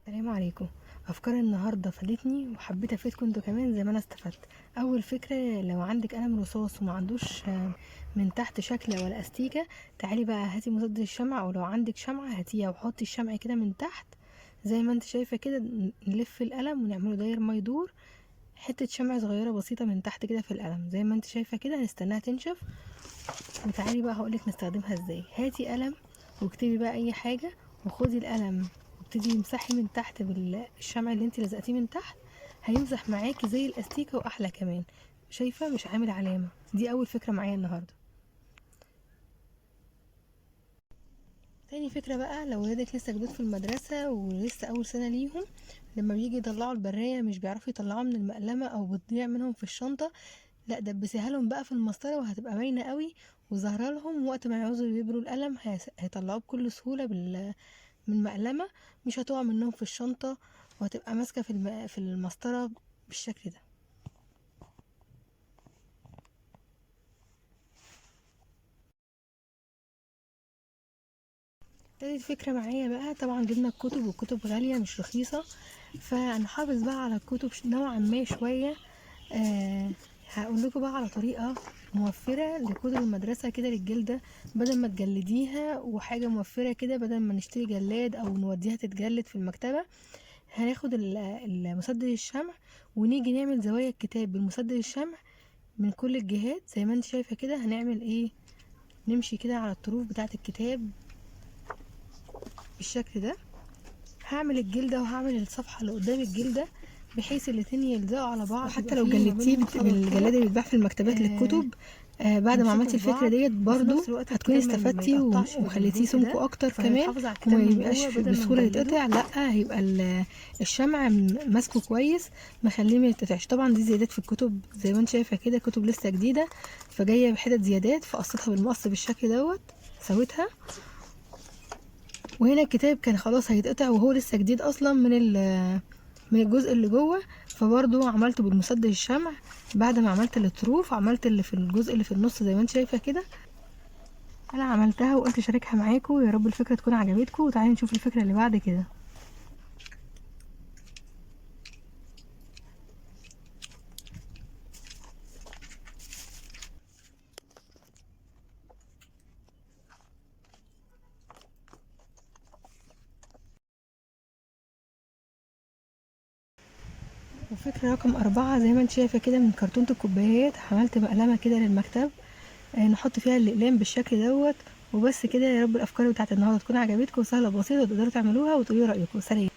السلام عليكم. افكار النهارده فادتني وحبيت افيدكم انتوا كمان زي ما انا استفدت. اول فكره، لو عندك قلم رصاص وما عندوش من تحت شكل ولا استيكه، تعالي بقى هاتي مسدس الشمع، او لو عندك شمعه هاتيها وحطي الشمع كده من تحت زي ما انت شايفه كده. نلف القلم ونعمله داير ما يدور، حته شمع صغيره بسيطه من تحت كده في القلم زي ما انت شايفه كده. هنستناها تنشف وتعالي بقى هقولك نستخدمها ازاي. هاتي قلم واكتبي بقى اي حاجه، وخدي القلم وابتدي امسحي من تحت بالشمع اللي انت لزقتيه من تحت، هيمسح معاكي زي الاستيكه واحلى كمان. شايفه مش عامل علامه. دي اول فكره معايا النهارده. تاني فكره بقى، لو ولادك لسه جدود في المدرسه ولسه اول سنه ليهم، لما بيجي يطلعوا البرايه مش بيعرفوا يطلعوها من المقلمه او بتضيع منهم في الشنطه، لا دبسيها لهم بقى في المسطره وهتبقى باينه قوي وظاهره لهم. وقت ما يعوزوا يبروا القلم هيطلعوه بكل سهوله من المقلمه، مش هتقع منهم في الشنطه، وهتبقى ماسكه في المسطره بالشكل ده. تالت فكرة معايا بقى، طبعا جبنا الكتب والكتب غالية مش رخيصة، فنحافظ بقى على الكتب نوعا ما شوية. آه هقول لكم بقى على طريقة موفرة لكتب المدرسة كده للجلدة، بدل ما تجلديها، وحاجة موفرة كده بدل ما نشتري جلاد او نوديها تتجلد في المكتبة. هناخد المسدس الشمع ونيجي نعمل زوايا الكتاب بالمسدس الشمع من كل الجهات زي ما انت شايفة كده. هنعمل ايه؟ نمشي كده على الطروف بتاعة الكتاب بالشكل ده. هعمل الجلدة وهعمل الصفحة اللي قدام الجلدة بحيث الاتنين يلزقوا على بعض، وحتى لو جلدتيه بالجلاد اللي بيتباع في المكتبات للكتب، بعد ما عملتي الفكرة ديت برضو هتكوني استفدتي وخليتيه سمكه اكتر كمان، وما يبقاش بسهولة يتقطع. لا هيبقى الشمع ماسكه كويس مخليه ما يتقطعش. طبعا دي زيادات في الكتب زي ما انت شايفة كده، كتب لسه جديدة فجاية بحتت زيادات، فقصيتها بالمقص بالشكل دوت، سويتها. وهنا الكتاب كان خلاص هيتقطع وهو لسه جديد اصلا من الجزء اللي جوه، فبرضو عملته بالمسدس الشمع. بعد ما عملت الطروف عملت اللي في الجزء اللي في النص زي ما انت شايفه كده. انا عملتها وقلت اشاركها معاكم، يا رب الفكره تكون عجبتكم. وتعالوا نشوف الفكره اللي بعد كده. وفكره رقم 4 زي ما انت شايفه كده، من كرتونه الكوبايات عملت مقلمه كده للمكتب، نحط فيها الاقلام بالشكل دوت. وبس كده، يا رب الافكار بتاعت النهارده تكون عجبتكم وسهله وبسيطه وتقدروا تعملوها وتقولوا رايكم. سلام.